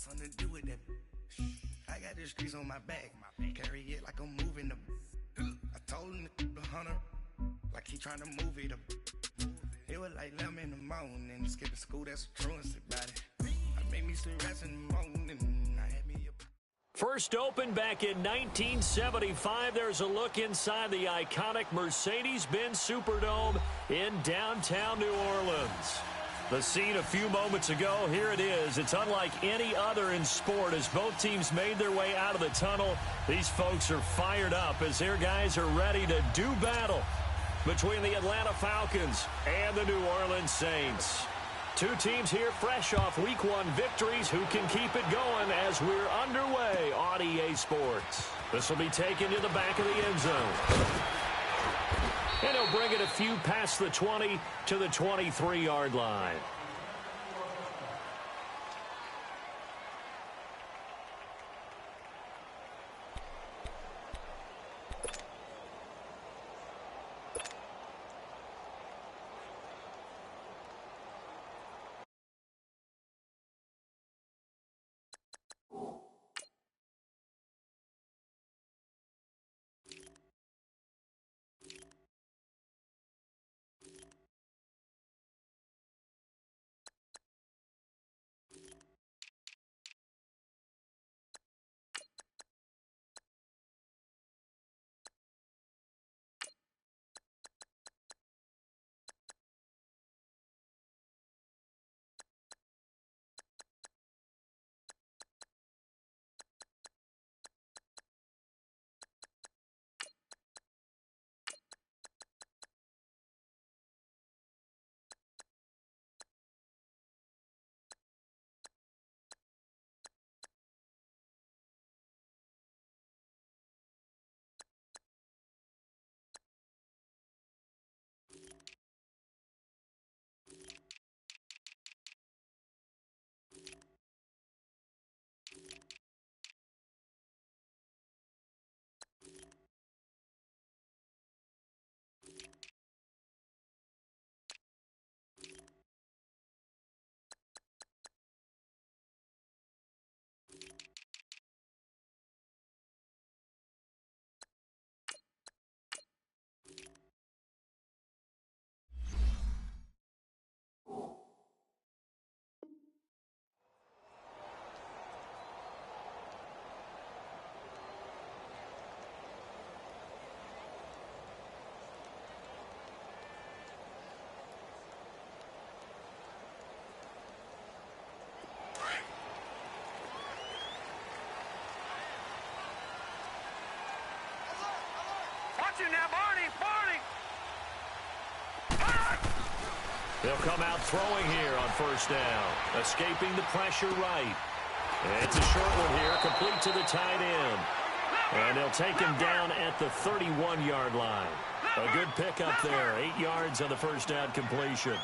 something to do with that. I got the streets on my back. Carry it like I'm moving the. I told him the 100 like he trying to move it up. It was like 11 in the morning. Skipping school, that's a truancy about it. I made me some rest in the morning. I had me a. First opened back in 1975. There's a look inside the iconic Mercedes-Benz Superdome in downtown New Orleans. The scene a few moments ago, here it is. It's unlike any other in sport as both teams made their way out of the tunnel. These folks are fired up as their guys are ready to do battle between the Atlanta Falcons and the New Orleans Saints. Two teams here fresh off Week 1 victories. Who can keep it going as we're underway on EA Sports? This will be taken to the back of the end zone. And he'll bring it a few past the 20 to the 23-yard line. Now, Barney! They'll come out throwing here on first down. Escaping the pressure right. And it's a short one here, complete to the tight end. And they'll take him down at the 31-yard line. A good pickup there, 8 yards on the first down completion.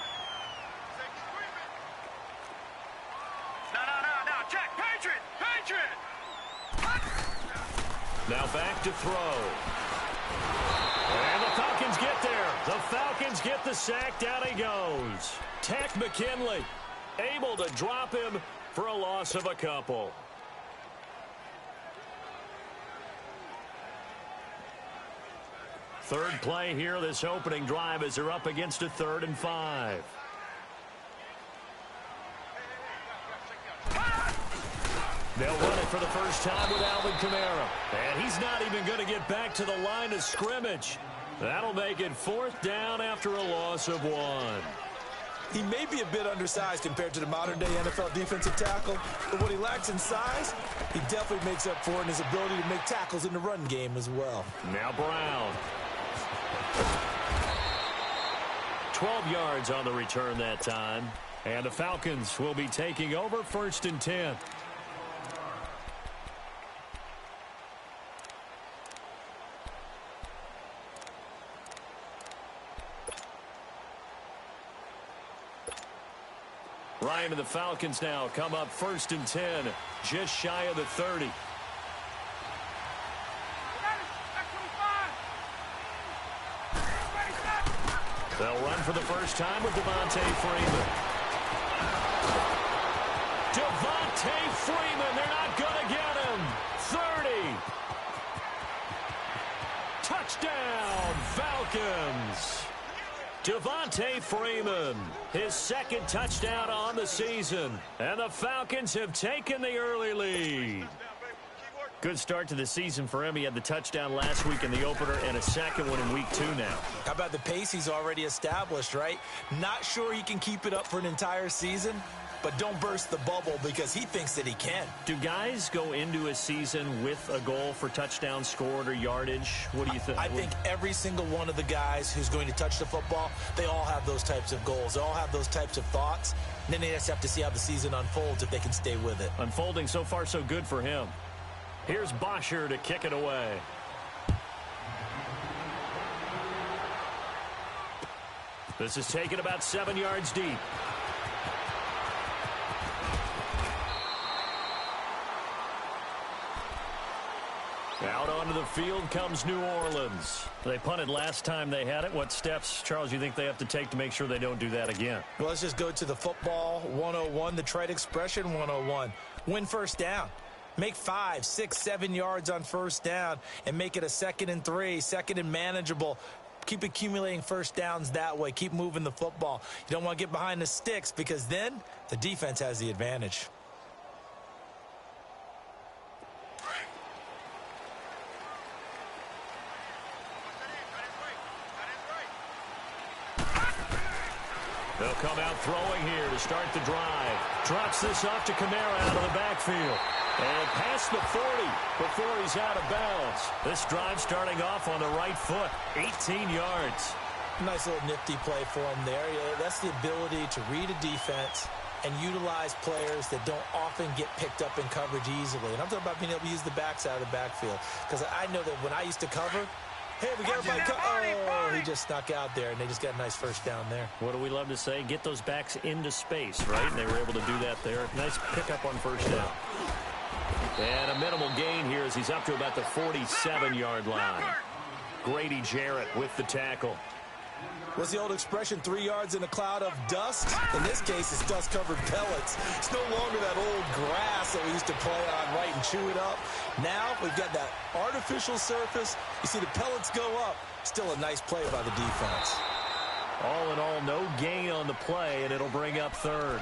No, Jack, Patriot! Now back to throw. And the Falcons get there. The Falcons get the sack. Down he goes. Tech McKinley able to drop him for a loss of a couple. Third play here, this opening drive, as they're up against a 3rd and 5. They'll run it for the first time with Alvin Kamara. And he's not even going to get back to the line of scrimmage. That'll make it 4th down after a loss of 1. He may be a bit undersized compared to the modern-day NFL defensive tackle, but what he lacks in size, he definitely makes up for in his ability to make tackles in the run game as well. Now Brown. 12 yards on the return that time. And the Falcons will be taking over 1st and 10. Ryan and the Falcons now come up 1st and 10, just shy of the 30. They'll run for the first time with Devontae Freeman. Devontae Freeman, they're not going to get him. 30. Touchdown, Falcons. Devontae Freeman, his second touchdown on the season. And the Falcons have taken the early lead. Good start to the season for him. He had the touchdown last week in the opener and a second one in week 2 now. How about the pace he's already established, right? Not sure he can keep it up for an entire season, but don't burst the bubble because he thinks that he can. Do guys go into a season with a goal for touchdowns scored or yardage? What do you think? I think every single one of the guys who's going to touch the football, they all have those types of goals. They all have those types of thoughts. And then they just have to see how the season unfolds if they can stay with it. Unfolding so far so good for him. Here's Bosher to kick it away. This is taken about 7 yards deep. Out onto the field comes New Orleans. They punted last time they had it. What steps, Charles, you think they have to take to make sure they don't do that again? Well, let's just go to the football 101, the trite expression 101. Win first down. Make 5, 6, 7 yards on first down and make it a 2nd and 3, 2nd and manageable. Keep accumulating first downs that way. Keep moving the football. You don't want to get behind the sticks because then the defense has the advantage. They'll come out throwing here to start the drive. Drops this off to Kamara out of the backfield. And past the 40 before he's out of bounds. This drive starting off on the right foot. 18 yards. Nice little nifty play for him there. Yeah, that's the ability to read a defense and utilize players that don't often get picked up in coverage easily. And I'm talking about being able to use the backs out of the backfield. Because I know that when I used to cover, hey, we got everybody. Oh, he just snuck out there, and they just got a nice first down there. What do we love to say? Get those backs into space, right? And they were able to do that there. Nice pickup on first down. And a minimal gain here as he's up to about the 47-yard line. Grady Jarrett with the tackle. What's the old expression, 3 yards in a cloud of dust? In this case, it's dust-covered pellets. It's no longer that old grass that we used to play on, right, and chew it up. Now we've got that artificial surface. You see the pellets go up. Still a nice play by the defense. All in all, no gain on the play, and it'll bring up third.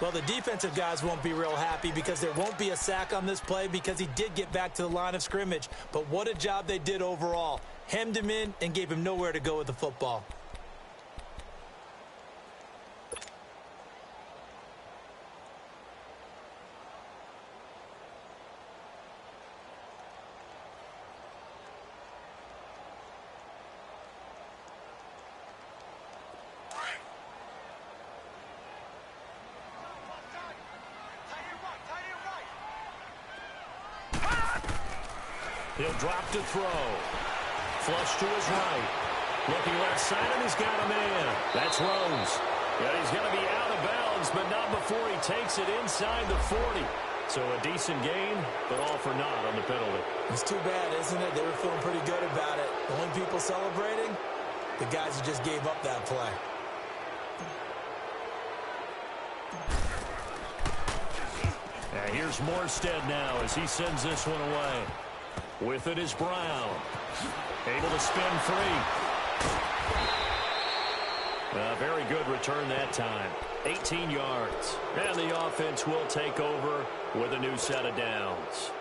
Well, the defensive guys won't be real happy because there won't be a sack on this play because he did get back to the line of scrimmage. But what a job they did overall. Hemmed him in and gave him nowhere to go with the football. He'll drop to throw. Flush to his right. Looking left side, and he's got a man. That's Rose. And he's going to be out of bounds, but not before he takes it inside the 40. So a decent gain, but all for naught on the penalty. It's too bad, isn't it? They were feeling pretty good about it. The only people celebrating, the guys who just gave up that play. And here's Morstead now as he sends this one away. With it is Brown. Able to spin free. A very good return that time. 18 yards. And the offense will take over with a new set of downs.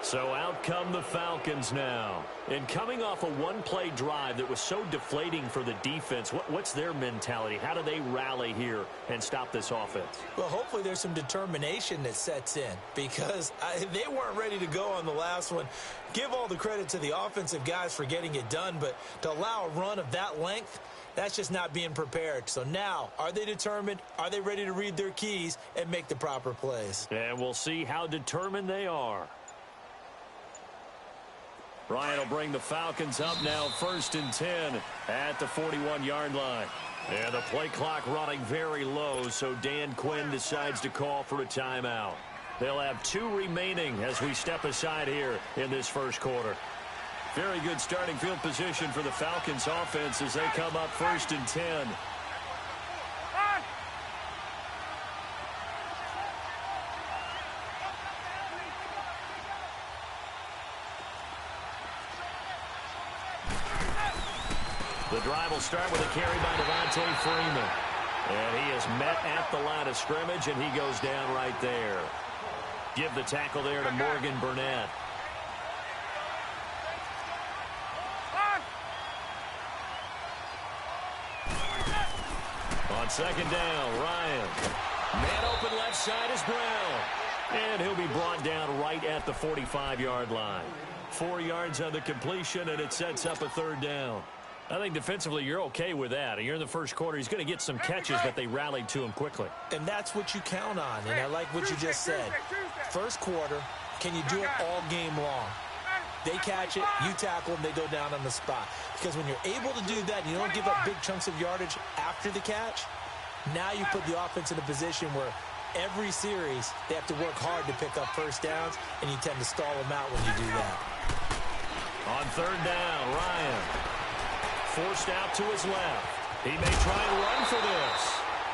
So out come the Falcons now. And coming off a one-play drive that was so deflating for the defense, what's their mentality? How do they rally here and stop this offense? Well, hopefully there's some determination that sets in because they weren't ready to go on the last one. Give all the credit to the offensive guys for getting it done, but to allow a run of that length, that's just not being prepared. So now, are they determined? Are they ready to read their keys and make the proper plays? And we'll see how determined they are. Ryan will bring the Falcons up now, 1st and 10 at the 41-yard line. And the play clock running very low, so Dan Quinn decides to call for a timeout. They'll have 2 remaining as we step aside here in this first quarter. Very good starting field position for the Falcons offense as they come up 1st and 10. The drive will start with a carry by Devontae Freeman. And he is met at the line of scrimmage, and he goes down right there. Give the tackle there to Morgan Burnett. On second down, Ryan. Man open left side is Brown. And he'll be brought down right at the 45-yard line. 4 yards on the completion, and it sets up a third down. I think defensively you're okay with that. You're in the first quarter. He's going to get some catches, but they rallied to him quickly. And that's what you count on, and I like what you just said. First quarter, can you do it all game long? They catch it, you tackle them, they go down on the spot. Because when you're able to do that and you don't give up big chunks of yardage after the catch, now you put the offense in a position where every series they have to work hard to pick up first downs, and you tend to stall them out when you do that. On third down, Ryan. Forced out to his left. He may try and run for this.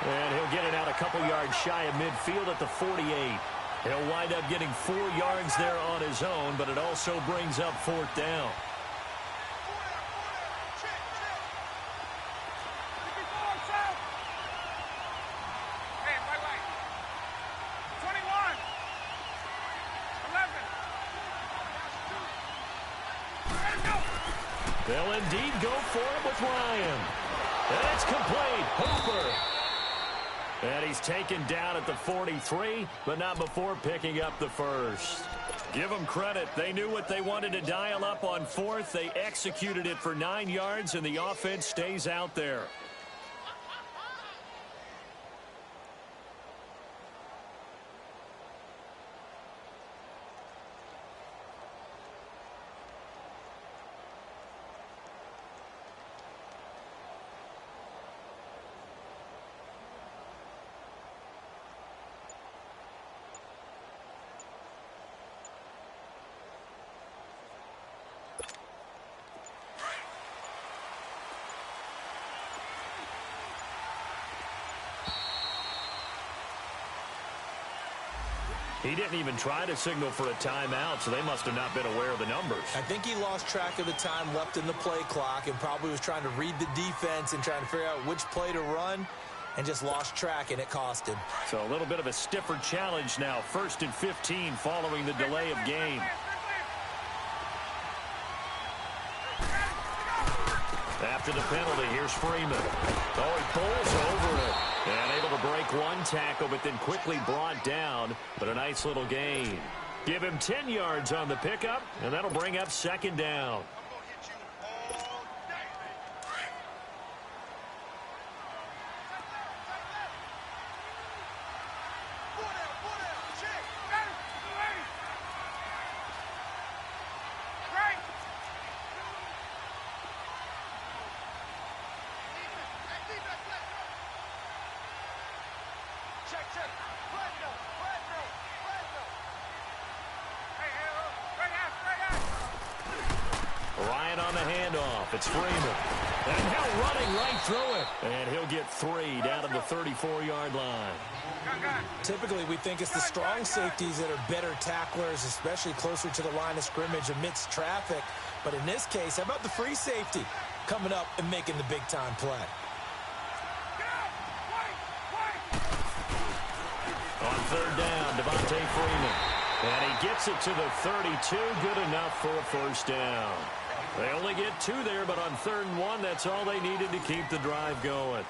And he'll get it out a couple yards shy of midfield at the 48. He'll wind up getting 4 yards there on his own, but it also brings up fourth down. They'll indeed go for it with Ryan. And it's complete. Hooper. And he's taken down at the 43, but not before picking up the first. Give them credit. They knew what they wanted to dial up on fourth. They executed it for 9 yards, and the offense stays out there. He didn't even try to signal for a timeout, so they must have not been aware of the numbers. I think he lost track of the time left in the play clock and probably was trying to read the defense and trying to figure out which play to run and just lost track, and it cost him. So a little bit of a stiffer challenge now. 1st and 15 following the delay of game. After the penalty, here's Freeman. Oh, he pulls over it. And able to break one tackle, but then quickly brought down. But a nice little gain. Give him 10 yards on the pickup, and that'll bring up second down. Ryan on the handoff. It's Freeman. And now running right through it. And he'll get 3 down to the 34-yard line. Typically, we think it's the strong safeties that are better tacklers, especially closer to the line of scrimmage amidst traffic. But in this case, how about the free safety coming up and making the big-time play? On third down, Devontae Freeman. And he gets it to the 32. Good enough for a first down. They only get 2 there, but on 3rd and 1, that's all they needed to keep the drive going.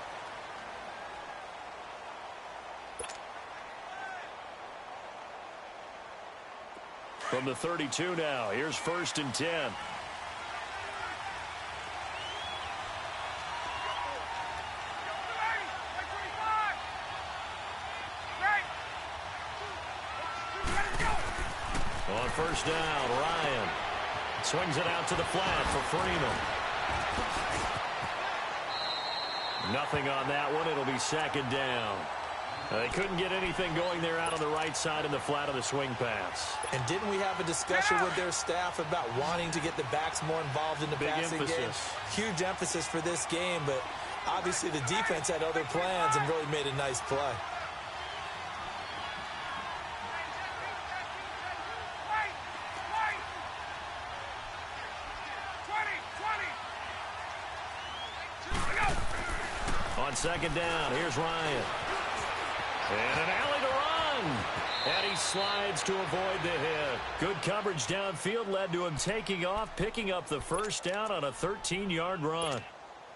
From the 32 now, here's 1st and 10. On first down, Ryan swings it out to the flat for Freeman. Nothing on that one. It'll be 2nd down. They couldn't get anything going there out on the right side in the flat of the swing pass. And didn't we have a discussion with their staff about wanting to get the backs more involved in the passing game? Huge emphasis for this game, but obviously the defense had other plans and really made a nice play. second down. Here's Ryan. And an alley to run. And he slides to avoid the hit. Good coverage downfield led to him taking off, picking up the first down on a 13-yard run.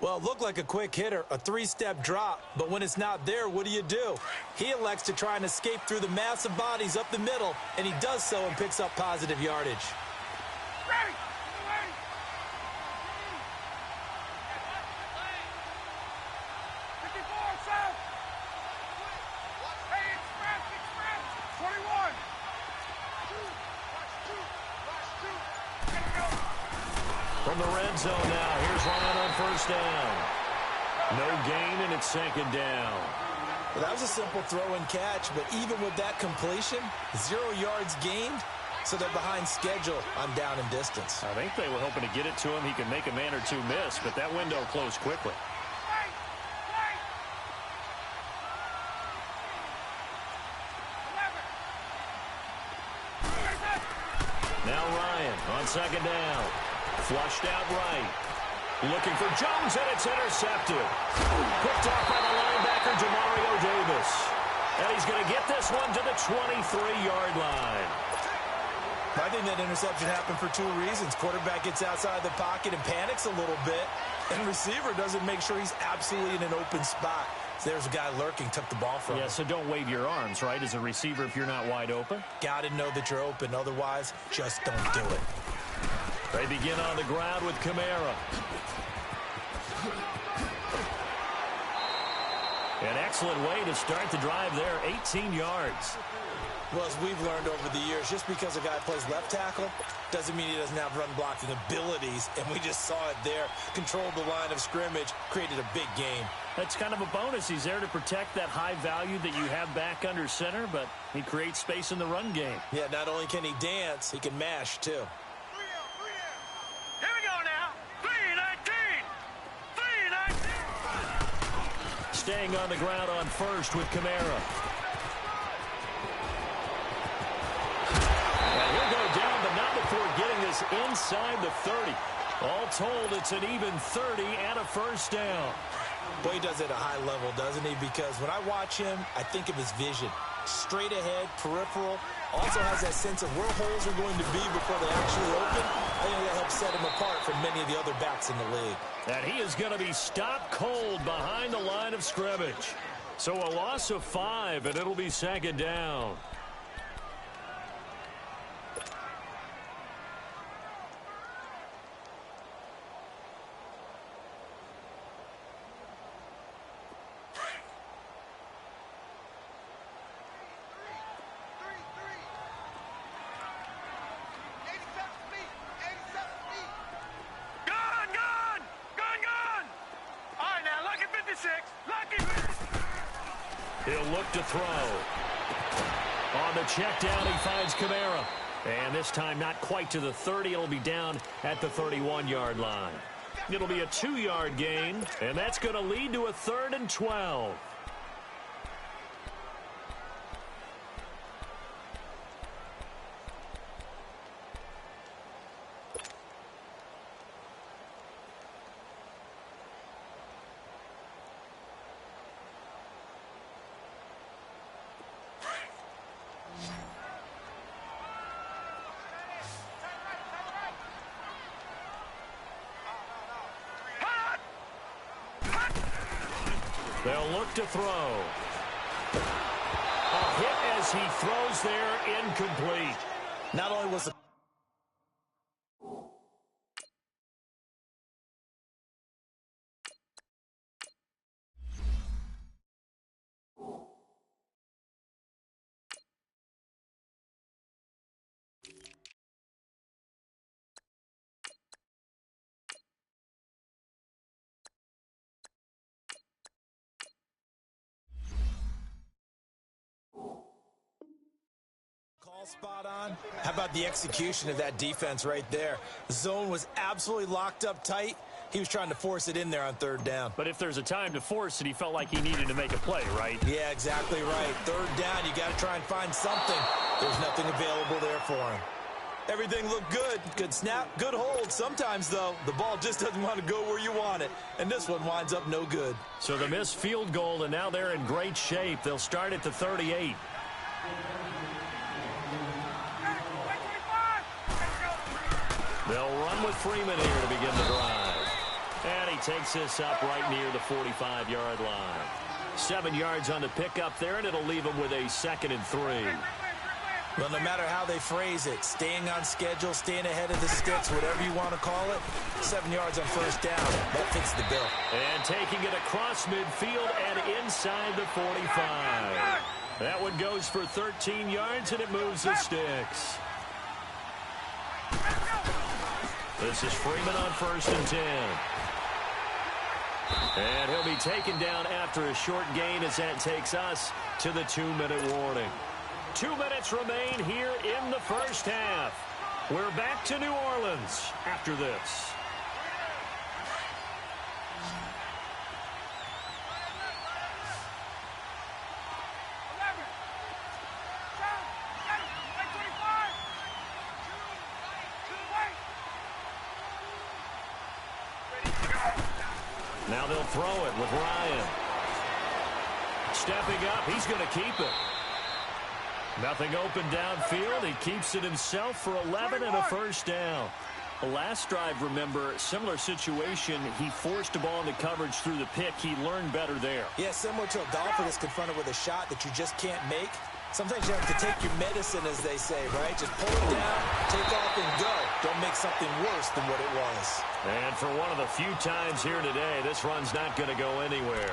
Well, it looked like a quick hitter, a three-step drop, but when it's not there, what do? He elects to try and escape through the massive bodies up the middle, and he does so and picks up positive yardage. Ready! From the red zone now, here's Ryan on first down. No gain, and it's second down. Well, that was a simple throw and catch, but even with that completion, 0 yards gained, so they're behind schedule on down and distance. I think they were hoping to get it to him. He could make a man or two miss, but that window closed quickly. Now Ryan on second down. Flushed out right. Looking for Jones, and it's intercepted. Picked off by the linebacker, Jamario Davis. And he's going to get this one to the 23-yard line. I think that interception happened for 2 reasons. Quarterback gets outside the pocket and panics a little bit, and receiver doesn't make sure he's absolutely in an open spot. So there's a guy lurking, took the ball from him. Yeah, so don't wave your arms, right, as a receiver if you're not wide open? Got to know that you're open. Otherwise, just don't do it. They begin on the ground with Kamara. An excellent way to start the drive there, 18 yards. Well, as we've learned over the years, just because a guy plays left tackle doesn't mean he doesn't have run-blocking abilities, and we just saw it there. Controlled the line of scrimmage, created a big game. That's kind of a bonus. He's there to protect that high value that you have back under center, but he creates space in the run game. Yeah, not only can he dance, he can mash, too. Here we go now. 3-19. 3-19. Staying on the ground on first with Kamara. And he'll go down, but not before getting this inside the 30. All told, it's an even 30 and a first down. Boy, he does it at a high level, doesn't he? Because when I watch him, I think of his vision. Straight ahead, peripheral. Also has that sense of where holes are going to be before they actually open. I think that helps set him apart from many of the other backs in the league. And he is going to be stopped cold behind the line of scrimmage. So a loss of 5, and it'll be second down. He'll look to throw. On the check down, he finds Kamara. And this time not quite to the 30. It'll be down at the 31-yard line. It'll be a 2-yard gain, and that's going to lead to a 3rd and 12. They'll look to throw. A hit as he throws there, incomplete. Not only was the spot on. How about the execution of that defense right there? The zone was absolutely locked up tight. He was trying to force it in there on 3rd down. But if there's a time to force it, he felt like he needed to make a play, right? Yeah, exactly right. 3rd down, you got to try and find something. There's nothing available there for him. Everything looked good. Good snap, good hold. Sometimes, though, the ball just doesn't want to go where you want it. And this one winds up no good. So the missed field goal, and now they're in great shape. They'll start at the 38. They'll run with Freeman here to begin the drive. And he takes this up right near the 45-yard line. 7 yards on the pickup there, and it'll leave him with a 2nd and 3. Well, no matter how they phrase it, staying on schedule, staying ahead of the sticks, whatever you want to call it, 7 yards on first down. That fits the bill. And taking it across midfield and inside the 45. That one goes for 13 yards, and it moves the sticks. This is Freeman on 1st and 10. And he'll be taken down after a short gain as that takes us to the 2-minute warning. 2 minutes remain here in the first half. We're back to New Orleans after this. Now they'll throw it with Ryan. Stepping up, he's going to keep it. Nothing open downfield. He keeps it himself for 11 and a first down. The last drive, remember, similar situation. He forced the ball into coverage through the pick. He learned better there. Yeah, similar to a golfer that's confronted with a shot that you just can't make. Sometimes you have to take your medicine, as they say, right? Just pull it down, take off, and go. Don't make something worse than what it was. And for one of the few times here today, this run's not going to go anywhere.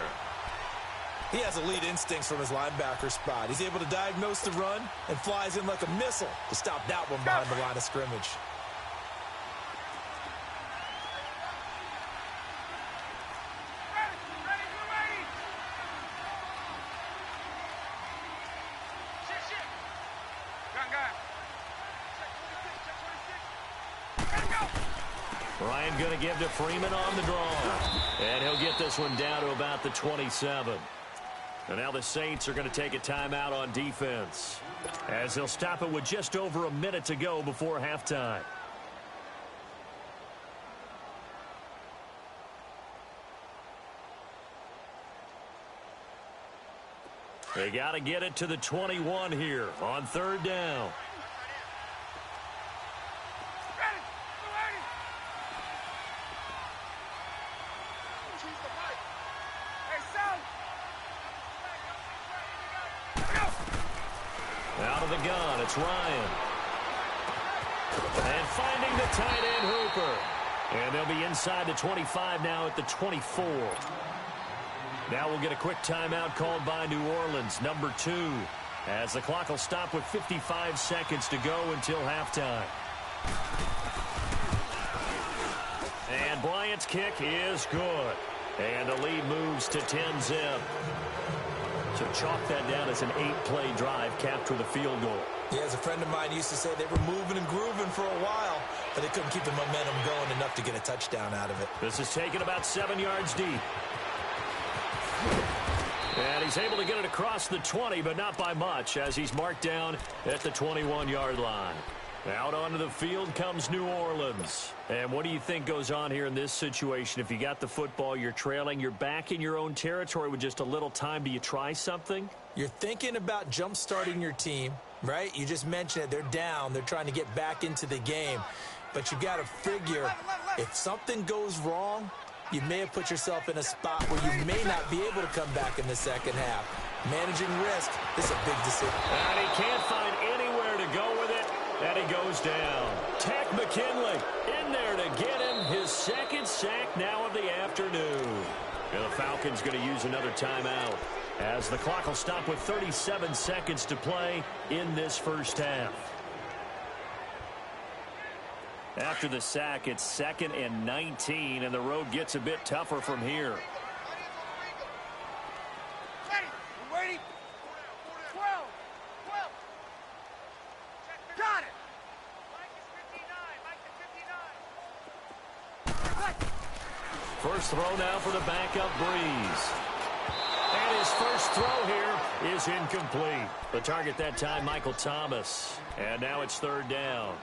He has elite instincts from his linebacker spot. He's able to diagnose the run and flies in like a missile to stop that one behind the line of scrimmage. Ryan going to give to Freeman on the draw. And he'll get this one down to about the 27. And now the Saints are going to take a timeout on defense, as they'll stop it with just over a minute to go before halftime. They got to get it to the 21 here on 3rd down. Out of the gun, it's Ryan. And finding the tight end Hooper. And they'll be inside the 25 now at the 24. Now we'll get a quick timeout called by New Orleans, number 2, as the clock will stop with 55 seconds to go until halftime. And Bryant's kick is good. And the lead moves to 10-zip. So chalk that down as an 8-play drive, capped with a field goal. Yeah, as a friend of mine used to say, they were moving and grooving for a while, but they couldn't keep the momentum going enough to get a touchdown out of it. This is taken about 7 yards deep. And he's able to get it across the 20, but not by much, as he's marked down at the 21-yard line. Out onto the field comes New Orleans. And what do you think goes on here in this situation? If you got the football, you're trailing, you're back in your own territory with just a little time. Do you try something? You're thinking about jump-starting your team, right? You just mentioned it. They're down. They're trying to get back into the game. But you got to figure, if something goes wrong, you may have put yourself in a spot where you may not be able to come back in the second half. Managing risk is a big decision. And he can't find anywhere to go with it. And he goes down. Tech McKinley in there to get him his second sack now of the afternoon. And the Falcons going to use another timeout, as the clock will stop with 37 seconds to play in this first half. After the sack, it's 2nd and 19, and the road gets a bit tougher from here. Waiting. 12. Got it. First throw now for the backup Breeze. And his first throw here is incomplete. The target that time, Michael Thomas. And now it's 3rd down.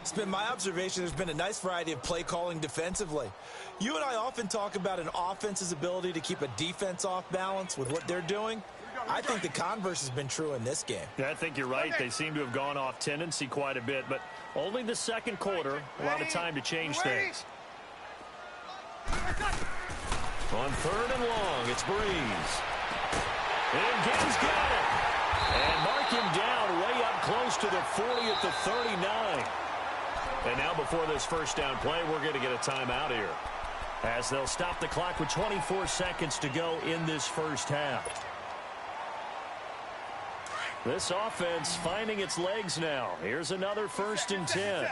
It's been my observation there's been a nice variety of play calling defensively. You and I often talk about an offense's ability to keep a defense off balance with what they're doing. I think the converse has been true in this game. Yeah, I think you're right. They seem to have gone off tendency quite a bit, but only the second quarter, a lot of time to change things. On 3rd and long, it's Breeze. And Gibbs got it. And mark him down way up close to the 40 at the 39. And now before this first down play, we're going to get a timeout here, as they'll stop the clock with 24 seconds to go in this first half. This offense finding its legs now. Here's another 1st and 10.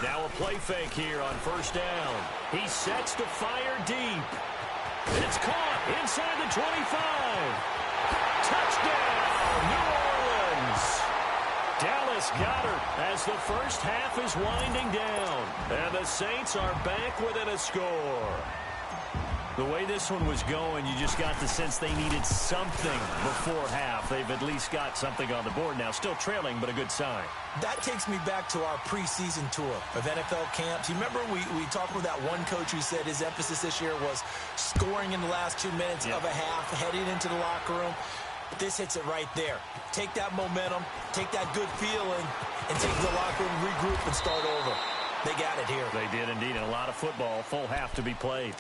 Now a play fake here on 1st down. He sets to fire deep. It's caught inside the 25. Touchdown, New Orleans. Dallas Goedert as the first half is winding down. And the Saints are back within a score. The way this one was going, you just got the sense they needed something before half. They've at least got something on the board now. Still trailing, but a good sign. That takes me back to our preseason tour of NFL camps. You remember we talked with that one coach who said his emphasis this year was scoring in the last 2 minutes of a half, heading into the locker room. This hits it right there. Take that momentum, take that good feeling, and take the locker room, regroup, and start over. They got it here. They did indeed, and a lot of football, full half to be played.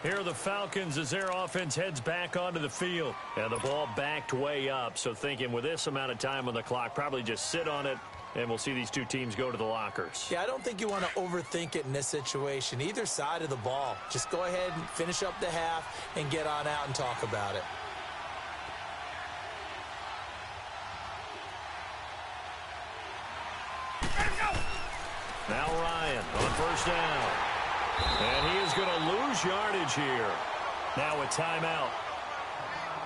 Here are the Falcons as their offense heads back onto the field. And the ball backed way up, so thinking with this amount of time on the clock, probably just sit on it, and we'll see these two teams go to the lockers. Yeah, I don't think you want to overthink it in this situation. Either side of the ball. Just go ahead and finish up the half and get on out and talk about it. Now Ryan on 1st down. And he is going to lose yardage here. Now a timeout.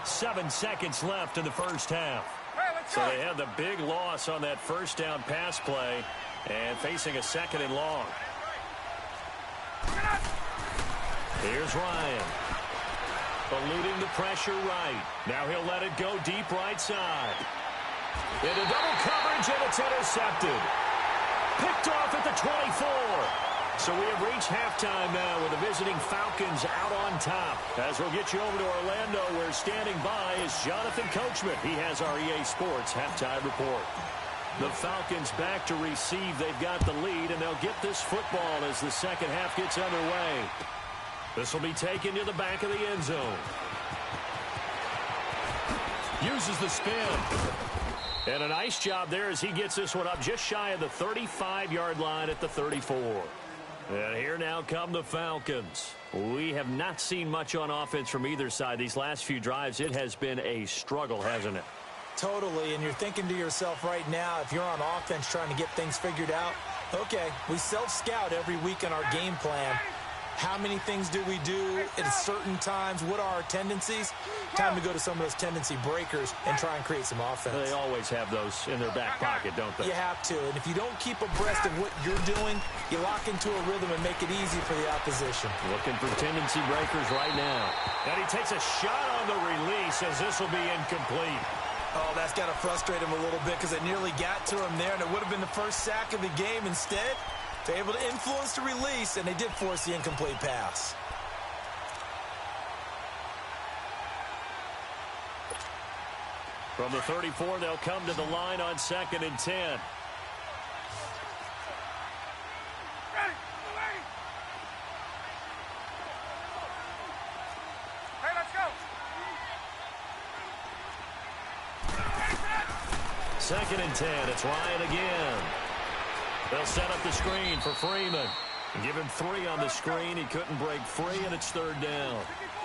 7 seconds left in the first half. So they had the big loss on that 1st down pass play and facing a 2nd and long. Here's Ryan. Eluding the pressure right. Now he'll let it go deep right side. Into double coverage, and it's intercepted. Picked off at the 24. So we have reached halftime now with the visiting Falcons out on top. As we'll get you over to Orlando, where standing by is Jonathan Coachman. He has our EA Sports halftime report. The Falcons back to receive. They've got the lead, and they'll get this football as the second half gets underway. This will be taken to the back of the end zone. Uses the spin. And a nice job there as he gets this one up just shy of the 35-yard line at the 34. And here now come the Falcons. We have not seen much on offense from either side. These last few drives, it has been a struggle, hasn't it? Totally, and you're thinking to yourself right now, if you're on offense trying to get things figured out, okay, we self-scout every week in our game plan. How many things do we do at certain times? What are our tendencies? Time to go to some of those tendency breakers and try and create some offense. They always have those in their back pocket, don't they? You have to. And if you don't keep abreast of what you're doing, you lock into a rhythm and make it easy for the opposition. Looking for tendency breakers right now. And he takes a shot on the release as this will be incomplete. Oh, that's got to frustrate him a little bit because it nearly got to him there, and it would have been the first sack of the game. Instead, they're able to influence the release, and they did force the incomplete pass. From the 34, they'll come to the line on 2nd and 10. Hey, let's go. 2nd and 10. It's Ryan again. They'll set up the screen for Freeman. Give him 3 on the screen. He couldn't break free, and it's 3rd down.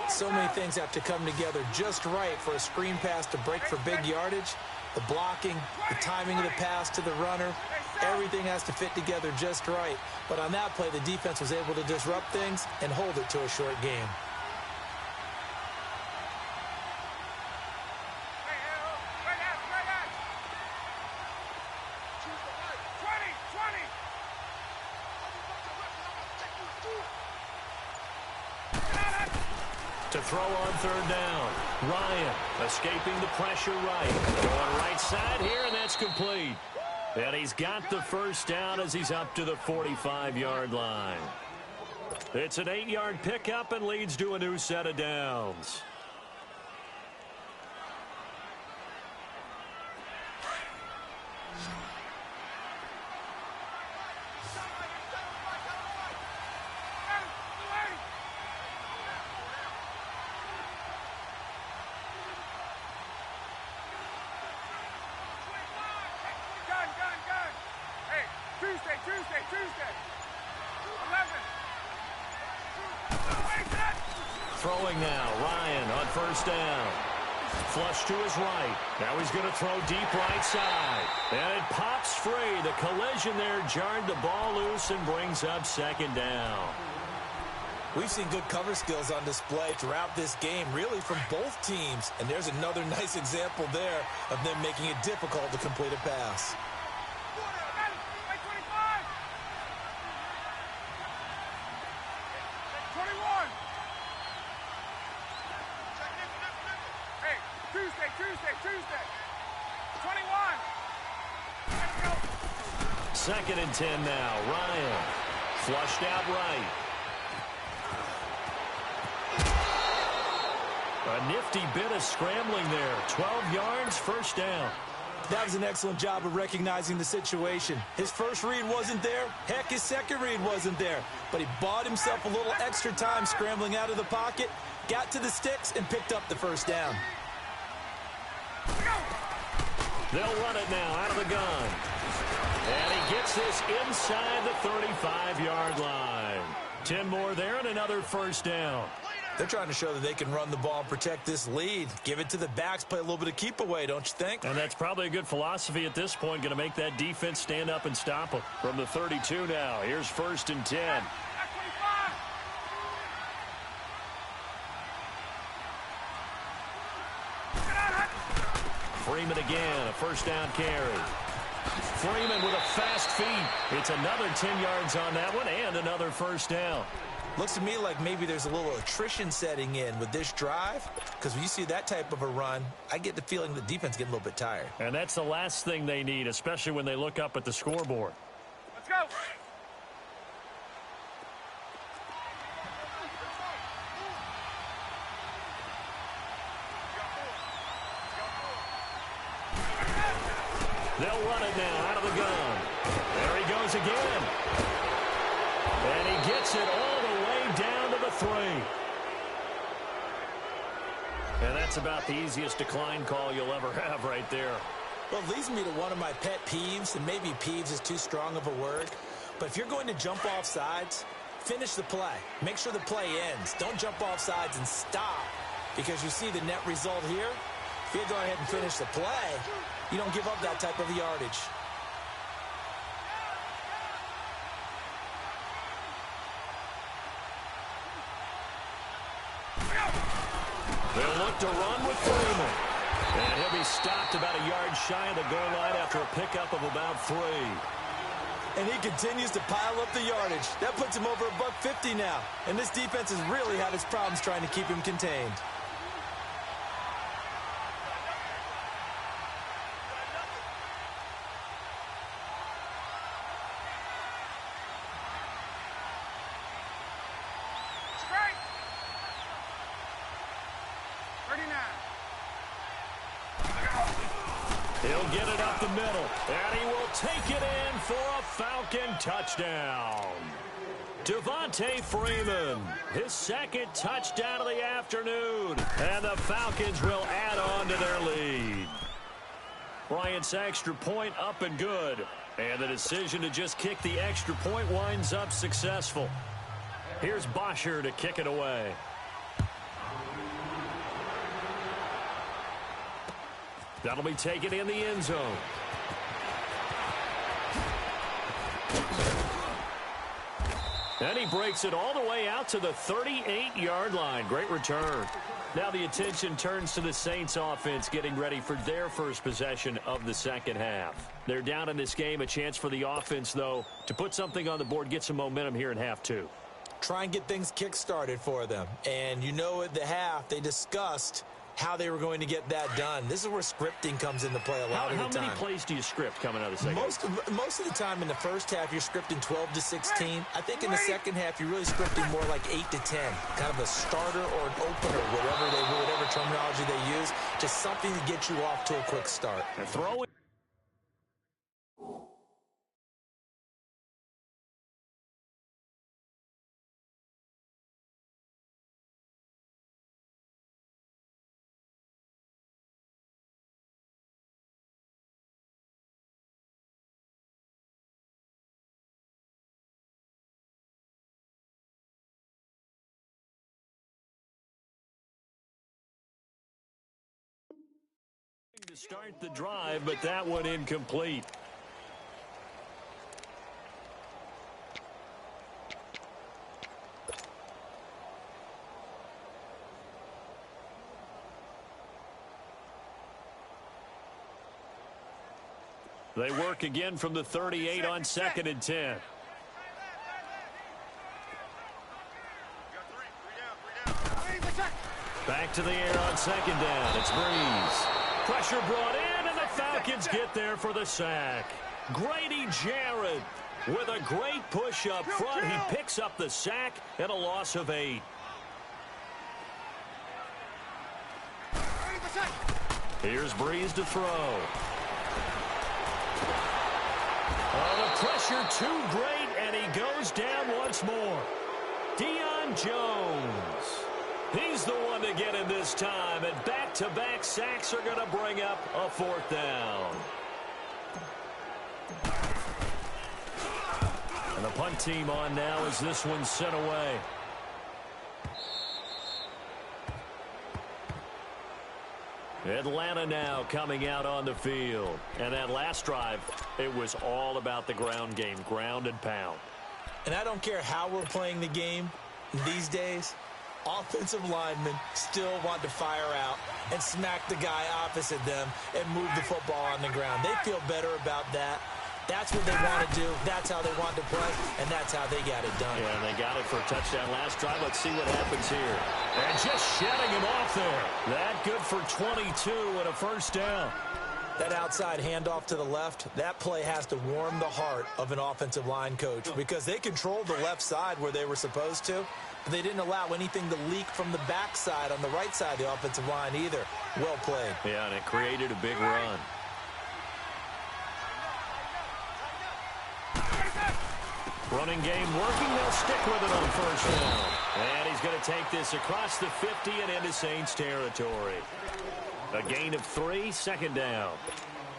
So many things have to come together just right for a screen pass to break for big yardage. The blocking, the timing of the pass to the runner, everything has to fit together just right. But on that play, the defense was able to disrupt things and hold it to a short game. To throw on 3rd down. Ryan escaping the pressure right. Going right side here, and that's complete. And he's got the first down as he's up to the 45-yard line. It's an 8-yard pickup and leads to a new set of downs. Tuesday. 11. Throwing now, Ryan on first down. Flush to his right. Now he's going to throw deep right side. And it pops free. The collision there jarred the ball loose and brings up second down. We've seen good cover skills on display throughout this game, really from both teams. And there's another nice example there of them making it difficult to complete a pass. 21. Hey, Tuesday. 21. Let's go. Second and 10 now. Ryan flushed out right. A nifty bit of scrambling there. 12 yards, first down. That was an excellent job of recognizing the situation. His first read wasn't there. Heck, his second read wasn't there. But he bought himself a little extra time scrambling out of the pocket, got to the sticks, and picked up the first down. They'll run it now out of the gun. And he gets this inside the 35-yard line. 10 more there and another first down. They're trying to show that they can run the ball and protect this lead. Give it to the backs, play a little bit of keep away, don't you think? And that's probably a good philosophy at this point, going to make that defense stand up and stop them. From the 32 now, here's first and 10. Freeman again, a first down carry. Freeman with a fast feet. It's another 10 yards on that one and another first down. Looks to me like maybe there's a little attrition setting in with this drive, because when you see that type of a run, I get the feeling the defense getting a little bit tired. And that's the last thing they need, especially when they look up at the scoreboard. Let's go. They'll run it now out of the gun. There he goes again. And he gets it all the way down to the 3. And that's about the easiest decline call you'll ever have right there. Well, it leads me to one of my pet peeves, and maybe peeves is too strong of a word, but if you're going to jump off sides, finish the play. Make sure the play ends. Don't jump off sides and stop, because you see the net result here. If you go ahead and finish the play, you don't give up that type of yardage. They'll look to run with Freeman. And he'll be stopped about a yard shy of the goal line after a pickup of about 3. And he continues to pile up the yardage. That puts him over $150 now. And this defense has really had its problems trying to keep him contained. He'll get it up the middle, and he will take it in for a Falcon touchdown. Devontae Freeman, his second touchdown of the afternoon, and the Falcons will add on to their lead. Bryant's extra point up and good, and the decision to just kick the extra point winds up successful. Here's Bosher to kick it away. That'll be taken in the end zone. And he breaks it all the way out to the 38-yard line. Great return. Now the attention turns to the Saints offense getting ready for their first possession of the second half. They're down in this game. A chance for the offense, though, to put something on the board, get some momentum here in half 2. Try and get things kick-started for them. And you know at the half they discussed how they were going to get that done. This is where scripting comes into play a lot of the time. How many plays do you script coming out of the second half? Most of the time in the first half, you're scripting 12 to 16. I think in the second half, you're really scripting more like 8 to 10. Kind of a starter or an opener, whatever terminology they use. Just something to get you off to a quick start. And throw it. To start the drive, but that one incomplete. They work again from the 38 on 2nd and 10. Back to the air on 2nd down. It's Breeze. Pressure brought in, and the Falcons get there for the sack. Grady Jarrett with a great push up front. He picks up the sack and a loss of 8. Here's Breeze to throw. Oh, the pressure too great, and he goes down once more. Deion Jones. He's the one to get in this time, and back-to-back sacks are going to bring up a 4th down. And the punt team on now as this one's sent away. Atlanta now coming out on the field. And that last drive, it was all about the ground game, ground and pound. And I don't care how we're playing the game these days, offensive linemen still want to fire out and smack the guy opposite them and move the football on the ground. They feel better about that. That's what they want to do. That's how they want to play, and that's how they got it done. Yeah, and they got it for a touchdown last drive. Let's see what happens here. And just shedding him off there. That good for 22 and a 1st down. That outside handoff to the left, that play has to warm the heart of an offensive line coach because they controlled the left side where they were supposed to, but they didn't allow anything to leak from the backside on the right side of the offensive line either. Well played. Yeah, and it created a big run. Running game working. They'll stick with it on 1st down. And he's going to take this across the 50 and into Saints territory. A gain of 3, 2nd down.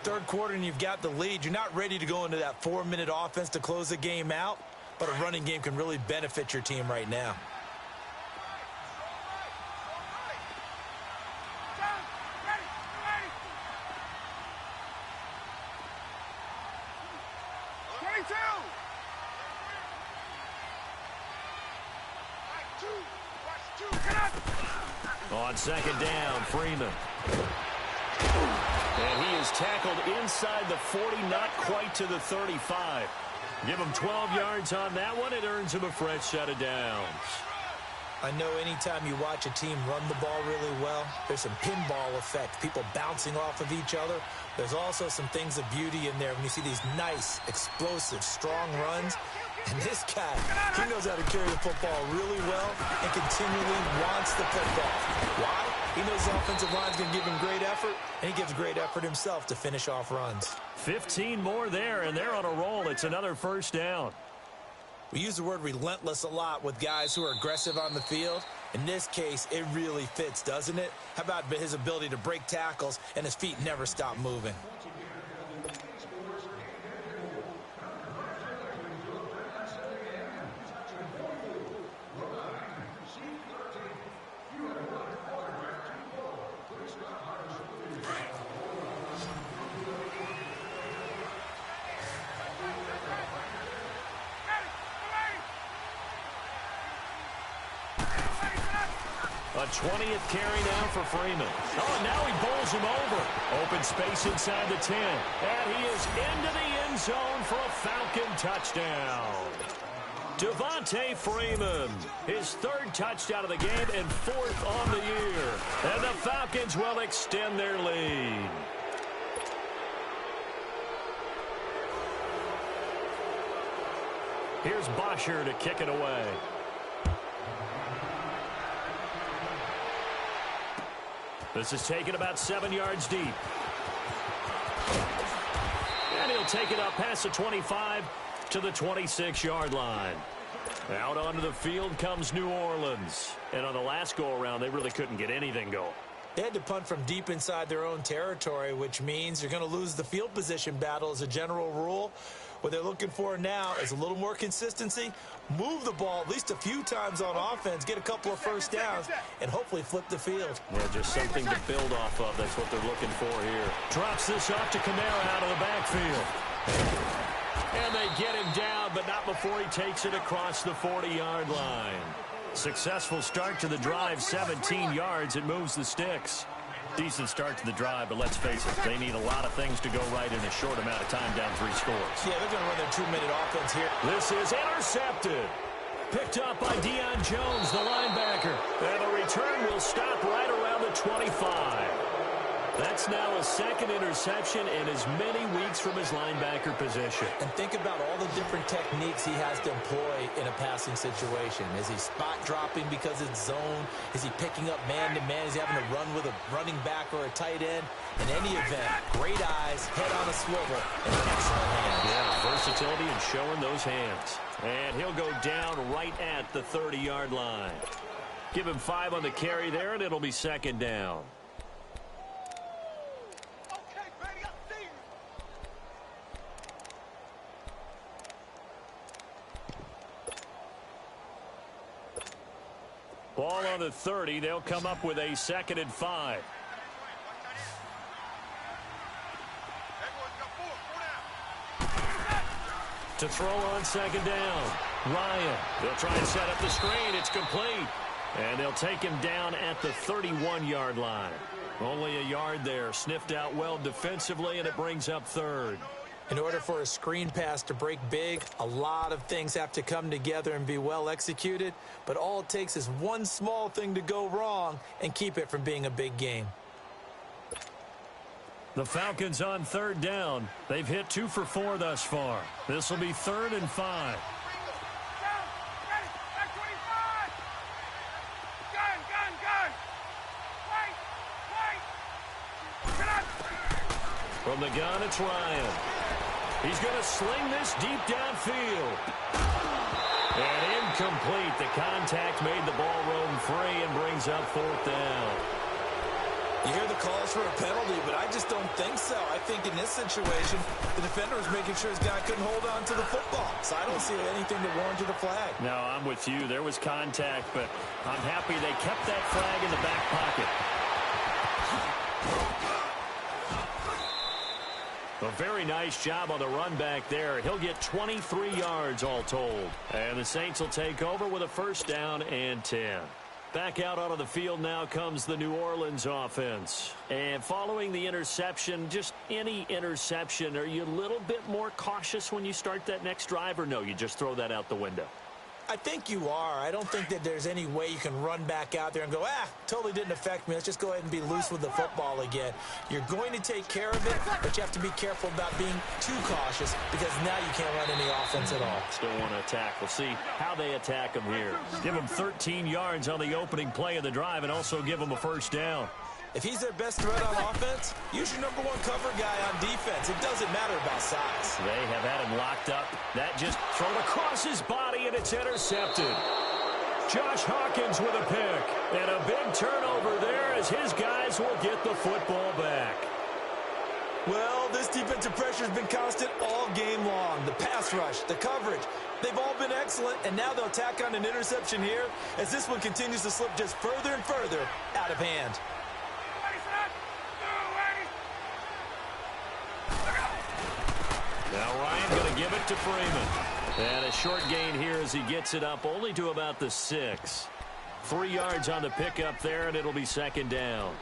3rd quarter and you've got the lead. You're not ready to go into that 4-minute offense to close the game out, but a running game can really benefit your team right now. On 2nd down, Freeman. And he is tackled inside the 40, not quite to the 35. Give him 12 yards on that one. It earns him a fresh set of downs. I know anytime you watch a team run the ball really well, there's some pinball effect, people bouncing off of each other. There's also some things of beauty in there when you see these nice, explosive, strong runs. And this guy, he knows how to carry the football really well and continually wants the football. Why? He knows the offensive line's going to give him great effort, and he gives great effort himself to finish off runs. 15 more there, and they're on a roll. It's another 1st down. We use the word relentless a lot with guys who are aggressive on the field. In this case, it really fits, doesn't it? How about his ability to break tackles and his feet never stop moving? A 20th carry now for Freeman. Oh, now he bowls him over. Open space inside the 10. And he is into the end zone for a Falcon touchdown. Devontae Freeman, his third touchdown of the game and fourth on the year. And the Falcons will extend their lead. Here's Bosher to kick it away. This is taken about 7 yards deep. And he'll take it up past the 25 to the 26-yard line. Out onto the field comes New Orleans. And on the last go-around, they really couldn't get anything going. They had to punt from deep inside their own territory, which means you're going to lose the field position battle as a general rule. What they're looking for now is a little more consistency, move the ball at least a few times on offense, get a couple of first downs, and hopefully flip the field. Yeah, just something to build off of. That's what they're looking for here. Drops this off to Kamara out of the backfield. And they get him down, but not before he takes it across the 40-yard line. Successful start to the drive, 17 yards. It moves the sticks. Decent start to the drive, but let's face it, they need a lot of things to go right in a short amount of time down 3 scores. Yeah, they're going to run their 2-minute offense here. This is intercepted. Picked up by Deion Jones, the linebacker. And the return will stop right around the 25. That's now a second interception in as many weeks from his linebacker position. And think about all the different techniques he has to employ in a passing situation. Is he spot dropping because it's zone? Is he picking up man-to-man? Is he having to run with a running back or a tight end? In any event, great eyes, head on a swivel, and excellent hands. Yeah, versatility and showing those hands. And he'll go down right at the 30-yard line. Give him 5 on the carry there, and it'll be second down. Ball on the 30. They'll come up with a 2nd and 5. To throw on 2nd down. Ryan. They'll try and set up the screen. It's complete. And they'll take him down at the 31-yard line. Only a yard there. Sniffed out well defensively, and it brings up 3rd. In order for a screen pass to break big, a lot of things have to come together and be well executed. But all it takes is one small thing to go wrong and keep it from being a big game. The Falcons on 3rd down. They've hit 2 for 4 thus far. This will be 3rd and 5. From the gun, it's Ryan. He's going to sling this deep downfield. And incomplete. The contact made the ball roam free and brings up 4th down. You hear the calls for a penalty, but I just don't think so. I think in this situation, the defender was making sure his guy couldn't hold on to the football. So I don't see anything to warrant the flag. No, I'm with you. There was contact, but I'm happy they kept that flag in the back pocket. A very nice job on the run back there. He'll get 23 yards all told. And the Saints will take over with a 1st down and 10. Back out onto the field now comes the New Orleans offense. And following the interception, just any interception, are you a little bit more cautious when you start that next drive, or no, you just throw that out the window? I think you are. I don't think that there's any way you can run back out there and go, totally didn't affect me. Let's just go ahead and be loose with the football again. You're going to take care of it, but you have to be careful about being too cautious because now you can't run any offense at all. Still want to attack. We'll see how they attack them here. Give them 13 yards on the opening play of the drive and also give them a 1st down. If he's their best threat on offense, use your #1 cover guy on defense. It doesn't matter about size. They have had him locked up. That just thrown across his body, and it's intercepted. Josh Hawkins with a pick. And a big turnover there as his guys will get the football back. Well, this defensive pressure has been constant all game long. The pass rush, the coverage, they've all been excellent, and now they'll tack on an interception here as this one continues to slip just further and further out of hand. Now Ryan going to give it to Freeman. And a short gain here as he gets it up only to about the 6. 3 yards on the pickup there, and it'll be 2nd down.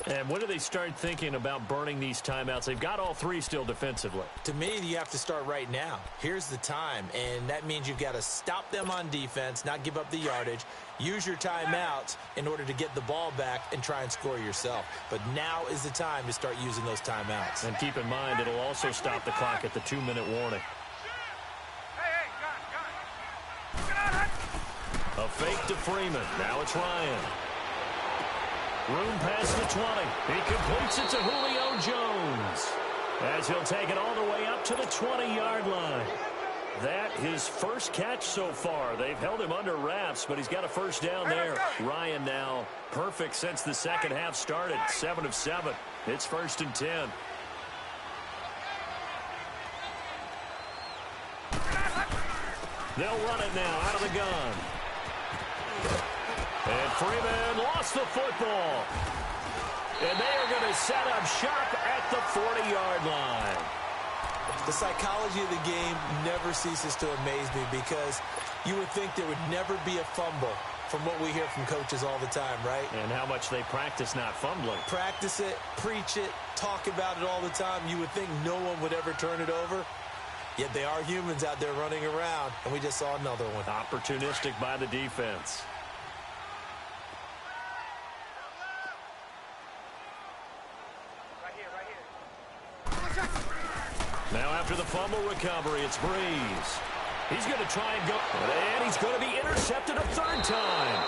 And when do they start thinking about burning these timeouts? They've got all three still defensively. To me, you have to start right now. Here's the time, and that means you've got to stop them on defense, not give up the yardage, use your timeouts in order to get the ball back and try and score yourself. But now is the time to start using those timeouts. And keep in mind, it'll also stop the clock at the 2-minute warning. A fake to Freeman. Now it's Ryan. Room past the 20. He completes it to Julio Jones, as he'll take it all the way up to the 20-yard line. That his first catch so far. They've held him under wraps, but he's got a first down there. Ryan now perfect since the second half started. 7 of 7. It's 1st and 10. They'll run it now out of the gun. And Freeman lost the football. And they are going to set up shop at the 40-yard line. The psychology of the game never ceases to amaze me, because you would think there would never be a fumble from what we hear from coaches all the time, right? And how much they practice not fumbling. Practice it, preach it, talk about it all the time. You would think no one would ever turn it over. Yet they are humans out there running around, and we just saw another one. Opportunistic by the defense. Now after the fumble recovery, it's Breeze. He's going to try and go, and he's going to be intercepted a third time.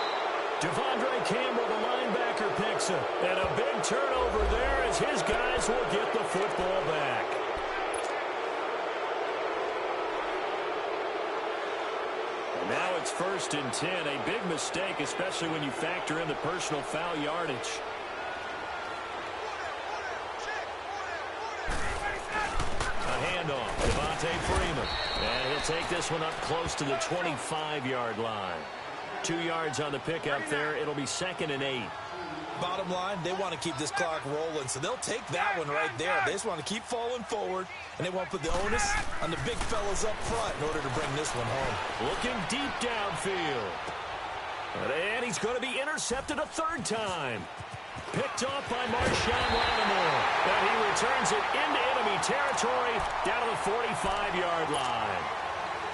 Devondre Campbell, the linebacker, picks it. And a big turnover there as his guys will get the football back. And now it's 1st and 10. A big mistake, especially when you factor in the personal foul yardage. Devontae Freeman. And he'll take this one up close to the 25-yard line. 2 yards on the pickup there. It'll be 2nd and 8. Bottom line, they want to keep this clock rolling, so they'll take that one right there. They just want to keep falling forward, and they want to put the onus on the big fellas up front in order to bring this one home. Looking deep downfield. And he's going to be intercepted a third time. Picked off by Marshawn Lattimore. And he returns it into enemy territory down to the 45-yard line.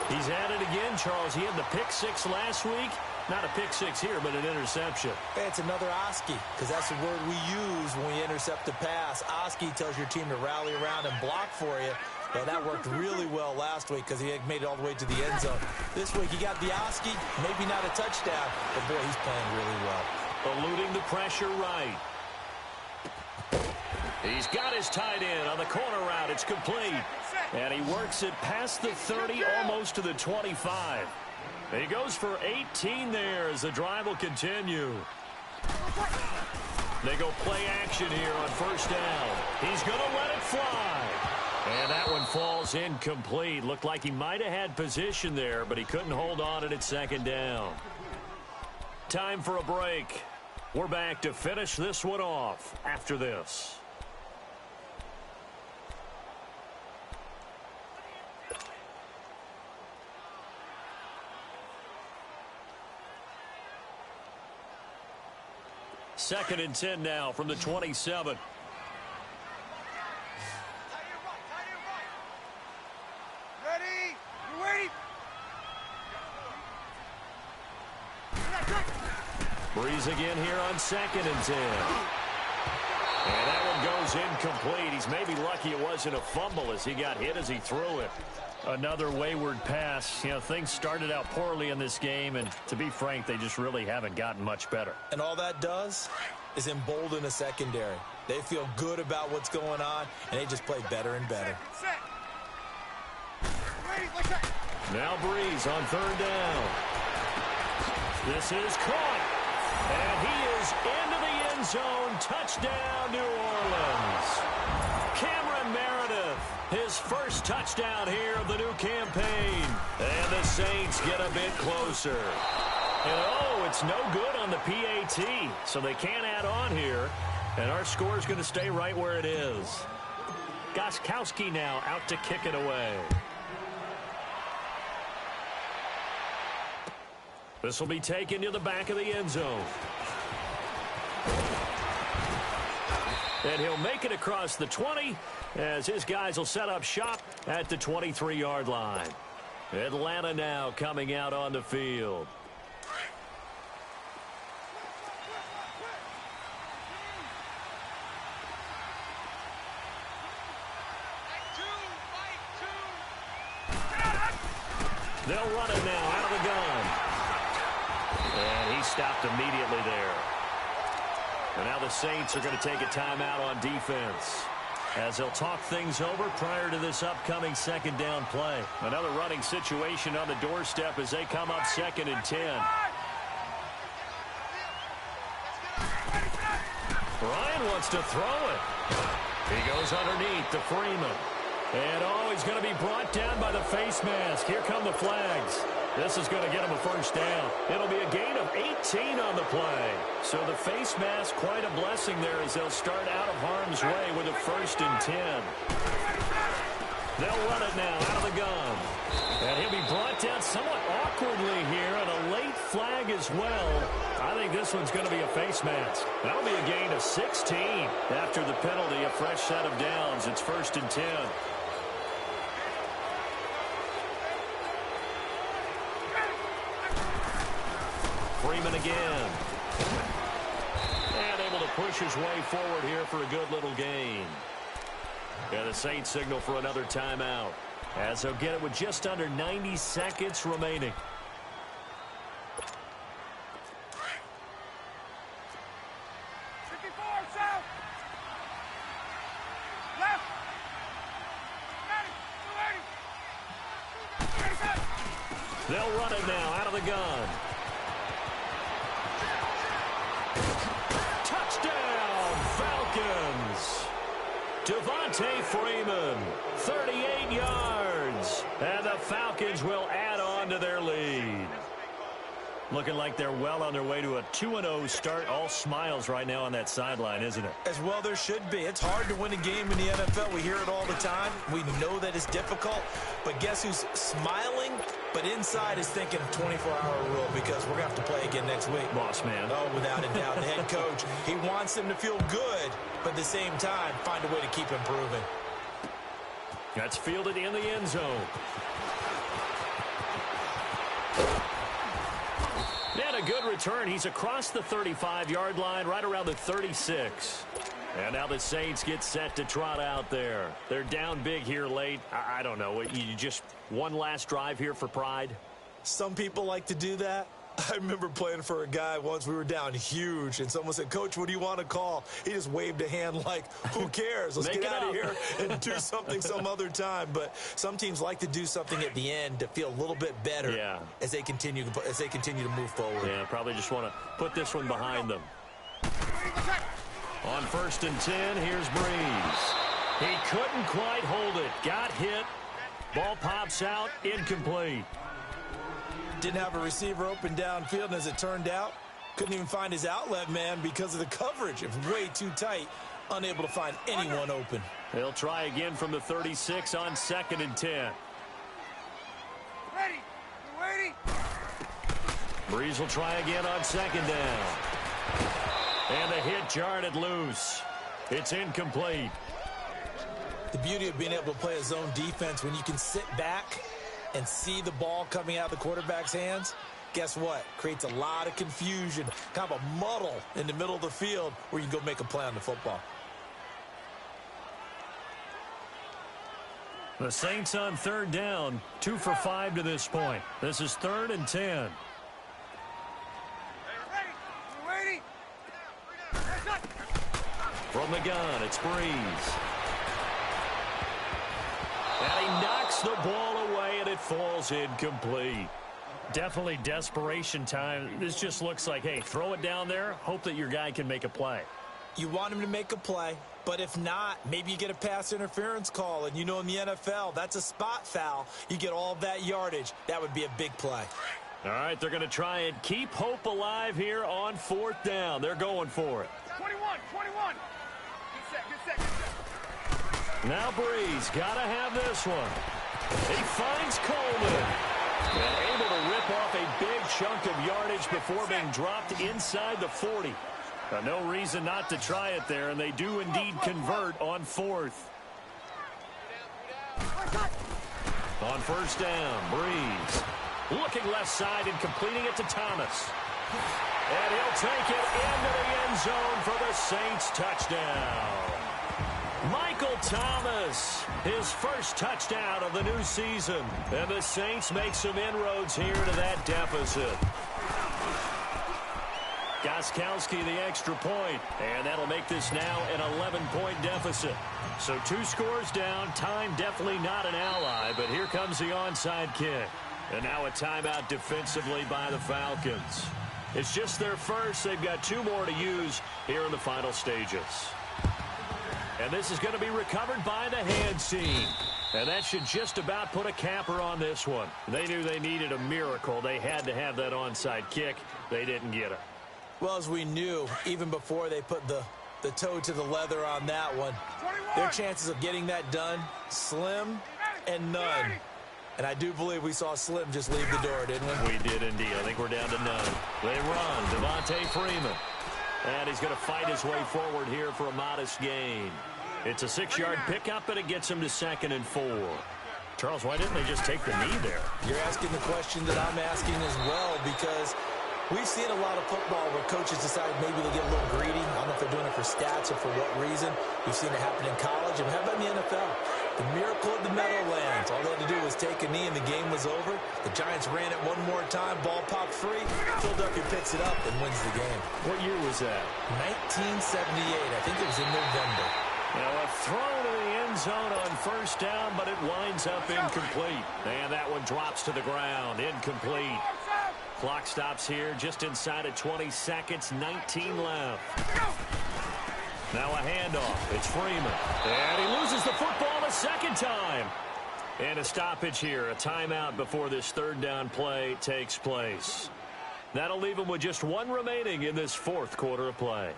He's at it again, Charles. He had the pick 6 last week. Not a pick 6 here, but an interception. Hey, it's another Oski, because that's the word we use when we intercept a pass. Oski tells your team to rally around and block for you. Well, that worked really well last week because he had made it all the way to the end zone. This week, he got the Oski, maybe not a touchdown, but boy, he's playing really well. Eluding the pressure right. He's got his tight end on the corner route. It's complete. And he works it past the 30, almost to the 25. He goes for 18 there as the drive will continue. They go play action here on 1st down. He's going to let it fly. And that one falls incomplete. Looked like he might have had position there, but he couldn't hold on it at 2nd down. Time for a break. We're back to finish this one off after this. Second and 10 now from the 27. Ready? You ready? Breeze again here on 2nd and 10. And that one goes incomplete. He's maybe lucky it wasn't a fumble as he got hit as he threw it. Another wayward pass. You know, things started out poorly in this game, and to be frank, they just really haven't gotten much better. And all that does is embolden a secondary. They feel good about what's going on, and they just play better and better. Now Breeze on 3rd down. This is caught. And he is into the end zone. Touchdown, New Orleans. Cameron Meredith, his first touchdown here of the new campaign. And the Saints get a bit closer. And oh, it's no good on the PAT, so they can't add on here. And our score is going to stay right where it is. Gostkowski now out to kick it away. This will be taken to the back of the end zone. And he'll make it across the 20 as his guys will set up shop at the 23-yard line. Atlanta now coming out on the field. They'll run it now out of the gun. And he stopped immediately there. And now the Saints are going to take a timeout on defense as they'll talk things over prior to this upcoming second down play. Another running situation on the doorstep as they come up 2nd and 10. Ryan wants to throw it. He goes underneath to Freeman. And he's going to be brought down by the face mask. Here come the flags. This is going to get him a first down. It'll be a gain of 18 on the play. So the face mask, quite a blessing there as they'll start out of harm's way with a 1st and 10. They'll run it now out of the gun. And he'll be brought down somewhat awkwardly here, and a late flag as well. I think this one's going to be a face mask. That'll be a gain of 16. After the penalty, a fresh set of downs. It's 1st and 10. Freeman again. And able to push his way forward here for a good little gain. Yeah, the Saints signal for another timeout as they'll get it with just under 90 seconds remaining. They'll run it now out of the gun. Touchdown, Falcons. Devontae Freeman, 38 yards. And the Falcons will add on to their lead. Looking like they're well on their way to a 2-0 start. All smiles right now on that sideline, isn't it? As well there should be. It's hard to win a game in the NFL. We hear it all the time. We know that it's difficult. But guess who's smiling? But inside is thinking 24-hour rule because we're going to have to play again next week. Boss man. Oh, without a doubt. The head coach, he wants them to feel good, but at the same time, find a way to keep improving. That's fielded in the end zone. And a good return. He's across the 35-yard line, right around the 36. And now the Saints get set to trot out there. They're down big here late. I don't know. You just one last drive here for pride? Some people like to do that. I remember playing for a guy once. We were down huge, and someone said, "Coach, what do you want to call?" He just waved a hand like, who cares? Let's get out of here and do something some other time. But some teams like to do something at the end to feel a little bit better as they continue to move forward. Yeah, probably just want to put this one behind them. On 1st and 10, here's Breeze. He couldn't quite hold it. Got hit. Ball pops out. Incomplete. Didn't have a receiver open downfield, and as it turned out, couldn't even find his outlet man because of the coverage. It was way too tight. Unable to find anyone open. He'll try again from the 36 on 2nd and 10. Ready. You waiting? Breeze will try again on 2nd down. And the hit jarred it loose. It's incomplete. The beauty of being able to play a zone defense when you can sit back and see the ball coming out of the quarterback's hands, guess what? Creates a lot of confusion, kind of a muddle in the middle of the field where you can go make a play on the football. The Saints on 3rd down, 2 for 5 to this point. This is 3rd and 10. From the gun, it's Breeze. And he knocks the ball away, and it falls incomplete. Definitely desperation time. This just looks like, hey, throw it down there, hope that your guy can make a play. You want him to make a play, but if not, maybe you get a pass interference call. And you know in the NFL, that's a spot foul. You get all that yardage. That would be a big play. All right, they're going to try and keep hope alive here on 4th down. They're going for it. 21. Good set. Now Breeze, got to have this one. He finds Coleman. And able to rip off a big chunk of yardage before being dropped inside the 40. No reason not to try it there, and they do indeed convert on fourth. On first down, Breeze looking left side and completing it to Thomas. And he'll take it into the end zone for the Saints touchdown. Michael Thomas, his first touchdown of the new season. And the Saints make some inroads here to that deficit. Gostkowski the extra point, and that'll make this now an 11-point deficit. So 2 scores down, time definitely not an ally, but here comes the onside kick. And now a timeout defensively by the Falcons. It's just their first. They've got 2 more to use here in the final stages. And this is going to be recovered by the hands team. And that should just about put a capper on this one. They knew they needed a miracle. They had to have that onside kick. They didn't get it. Well, as we knew, even before they put the toe to the leather on that one, 21. their chances of getting that done, slim and none. And I do believe we saw Slim just leave the door, didn't we? We did indeed. I think we're down to none. They run. Devontae Freeman. And he's going to fight his way forward here for a modest gain. It's a 6-yard pickup, and it gets him to 2nd and 4. Charles, why didn't they just take the knee there? You're asking the question that I'm asking as well, because we've seen a lot of football where coaches decide maybe they get a little greedy. I don't know if they're doing it for stats or for what reason. We've seen it happen in college. And how about in the NFL? The miracle of the Meadowlands. All they had to do was take a knee and the game was over. The Giants ran it one more time. Ball popped free. Philadelphia picks it up and wins the game. What year was that? 1978. I think it was in November. Now a throw to the end zone on first down, but it winds up incomplete. And that one drops to the ground. Incomplete. Clock stops here just inside of 20 seconds. 19 left. Now a handoff. It's Freeman. And he loses the football a second time. And a stoppage here. A timeout before this 3rd down play takes place. That'll leave him with just 1 remaining in this 4th quarter of play.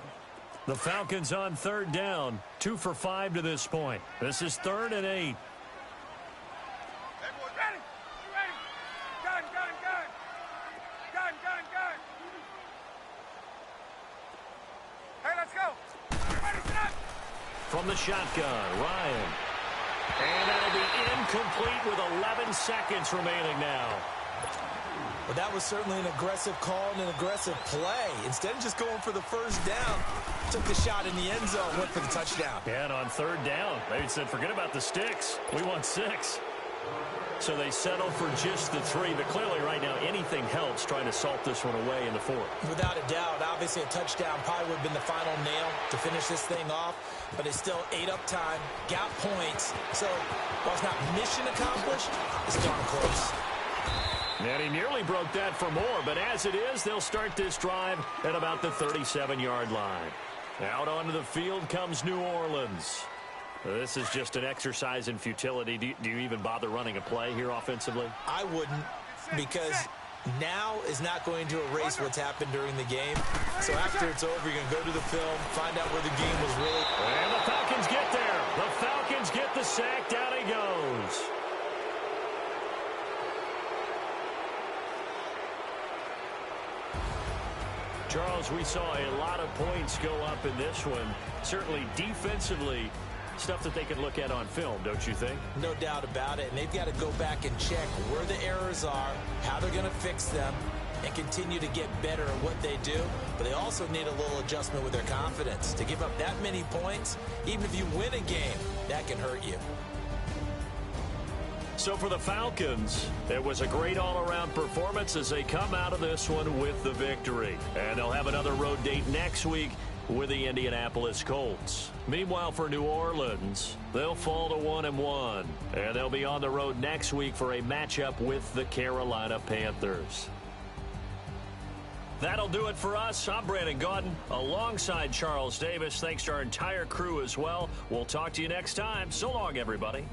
The Falcons on 3rd down. 2 for 5 to this point. This is 3rd and 8. From the shotgun, Ryan. And that'll be incomplete with 11 seconds remaining now. But that was certainly an aggressive call and an aggressive play. Instead of just going for the first down, took the shot in the end zone, went for the touchdown. Yeah, and on 3rd down, they said, forget about the sticks. We want 6. So they settle for just the 3. But clearly right now, anything helps trying to salt this one away in the 4th. Without a doubt, obviously a touchdown probably would have been the final nail to finish this thing off. But it's still ate up time, got points. So while it's not mission accomplished, it's darn close. And he nearly broke that for more. But as it is, they'll start this drive at about the 37-yard line. Out onto the field comes New Orleans. This is just an exercise in futility. Do you even bother running a play here offensively? I wouldn't, because now is not going to erase what's happened during the game. So after it's over, you're going to go to the film, find out where the game was really. And the Falcons get there. The Falcons get the sack. Down he goes. Charles, we saw a lot of points go up in this one. Certainly defensively, stuff that they can look at on film, don't you think? No doubt about it. And they've got to go back and check where the errors are, how they're going to fix them, and continue to get better at what they do. But they also need a little adjustment with their confidence. To give up that many points, even if you win a game, that can hurt you. So for the Falcons, it was a great all-around performance as they come out of this one with the victory. And they'll have another road date next week with the Indianapolis Colts. Meanwhile, for New Orleans, they'll fall to 1-1. And they'll be on the road next week for a matchup with the Carolina Panthers. That'll do it for us. I'm Brandon Gaudin alongside Charles Davis. Thanks to our entire crew as well. We'll talk to you next time. So long, everybody.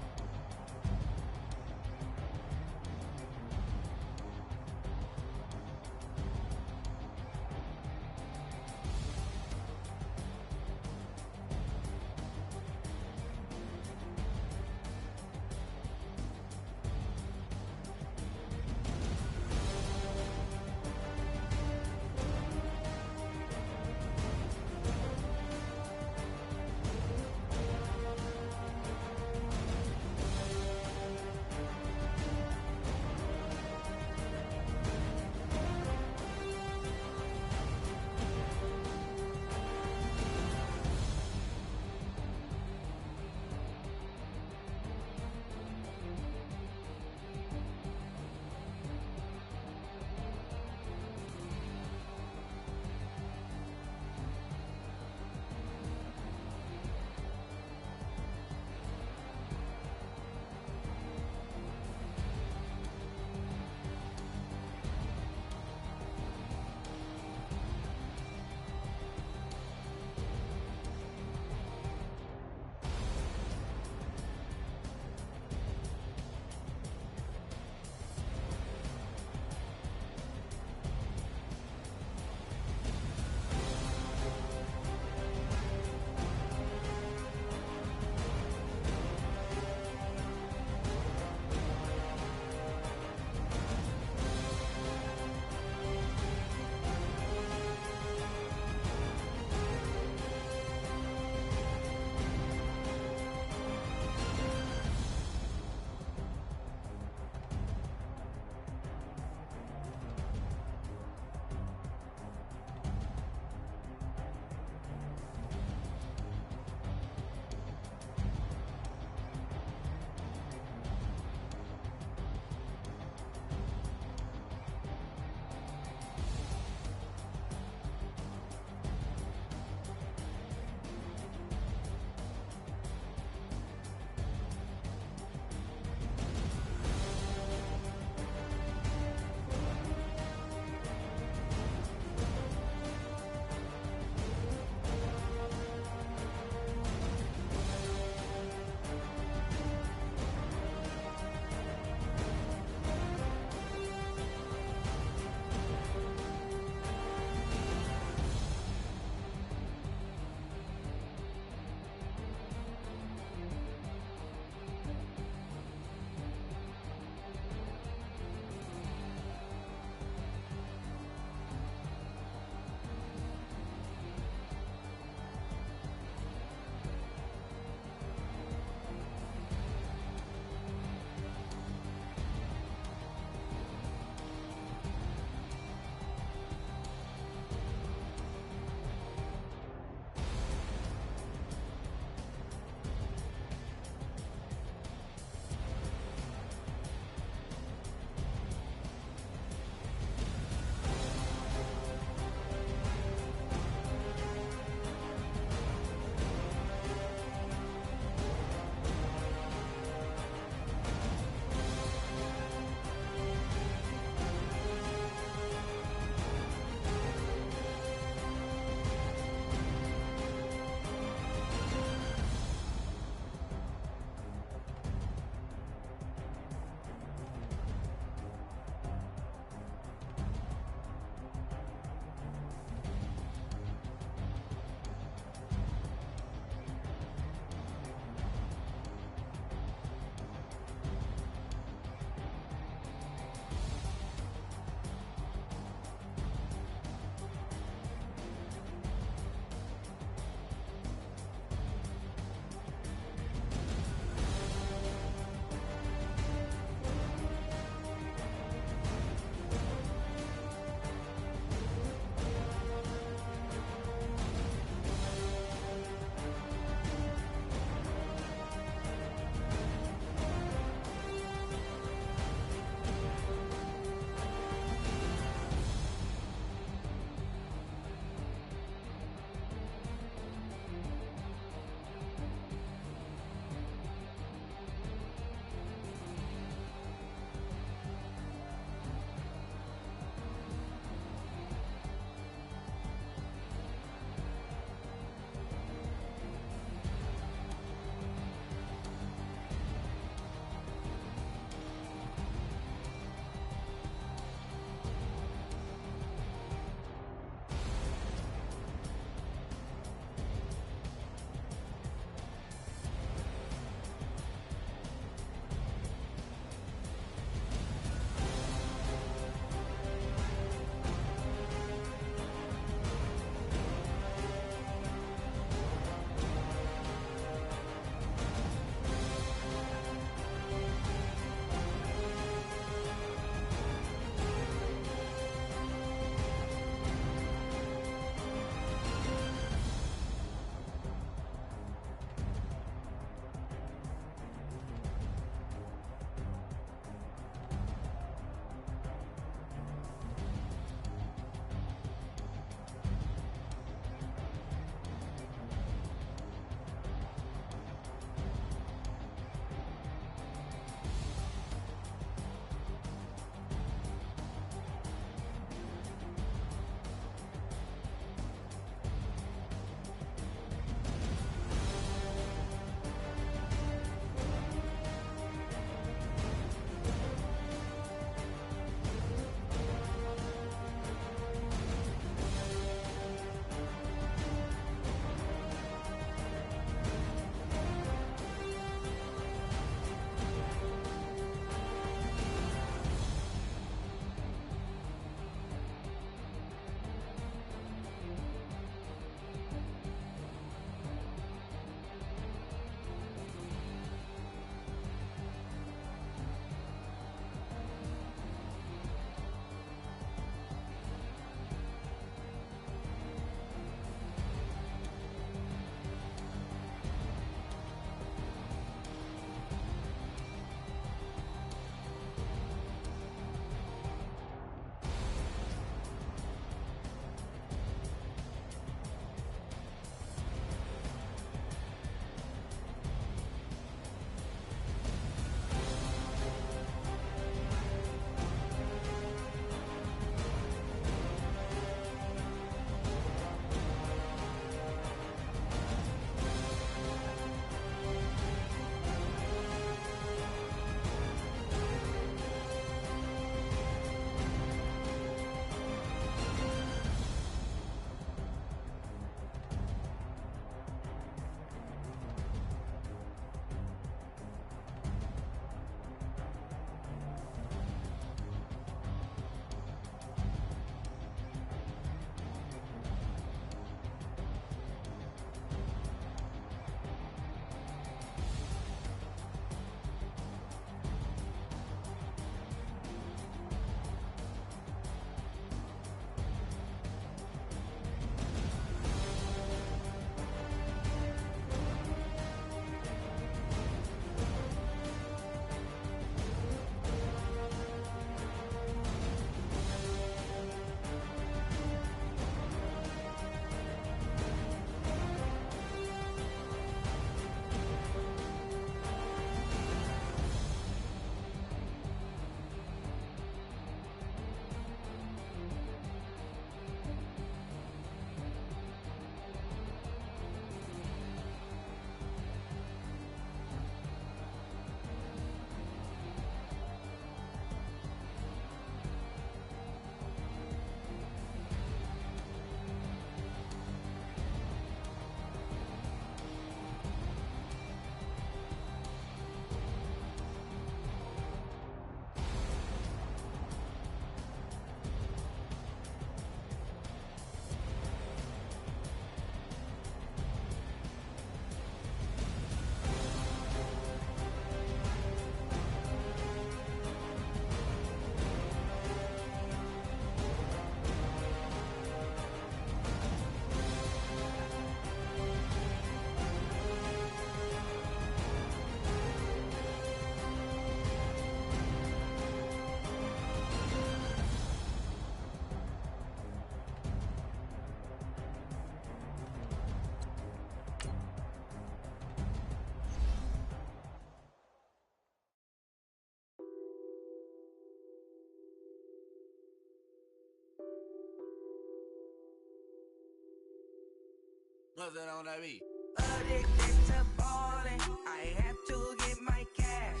What's that on that beat? Addicted to ballin', I have to get my cash.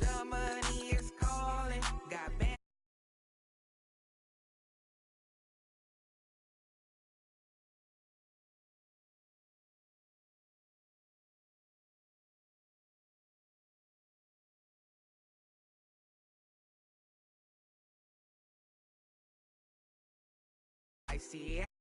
The money is calling, got bad. I see it.